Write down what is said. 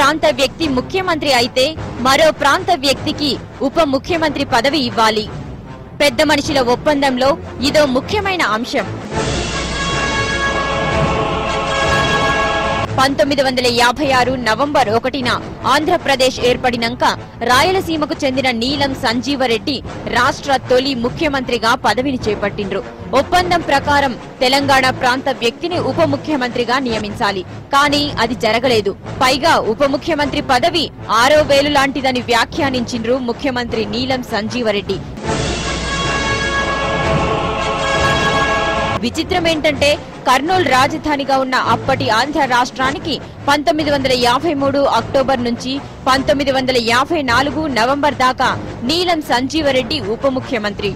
ప్రాంత వ్యక్తి ముఖ్యమంత్రి అయితే మరో ప్రాంత వ్యక్తికి ఉప ముఖ్యమంత్రి పదవి ఇవ్వాలి. పెద్ద మనుషుల ఒప్పందంలో ఇదో ముఖ్యమైన అంశం. 1956 నవంబర్ 1న ఆంధ్రప్రదేశ్ ఏర్పడినాక రాయలసీమకు చెందిన నీలం సంజీవరెడ్డి రాష్ట్ర తొలి ముఖ్యమంత్రిగా పదవిని చేపట్టిండ్రు. ఒప్పందం ప్రకారం తెలంగాణ ప్రాంత వ్యక్తిని ఉప ముఖ్యమంత్రిగా నియమించాలి. కానీ అది జరగలేదు. పైగా ఉప ముఖ్యమంత్రి పదవి 6వ వేలు లాంటిదని వ్యాఖ్యానించిండ్రు ముఖ్యమంత్రి నీలం సంజీవరెడ్డి. విచిత్రమేంటంటే కర్నూలు రాజధానిగా ఉన్న అప్పటి ఆంధ్ర రాష్ట్రానికి 1953 అక్టోబర్ నుంచి 1954 నవంబర్ దాకా నీలం సంజీవరెడ్డి ఉప ముఖ్యమంత్రి.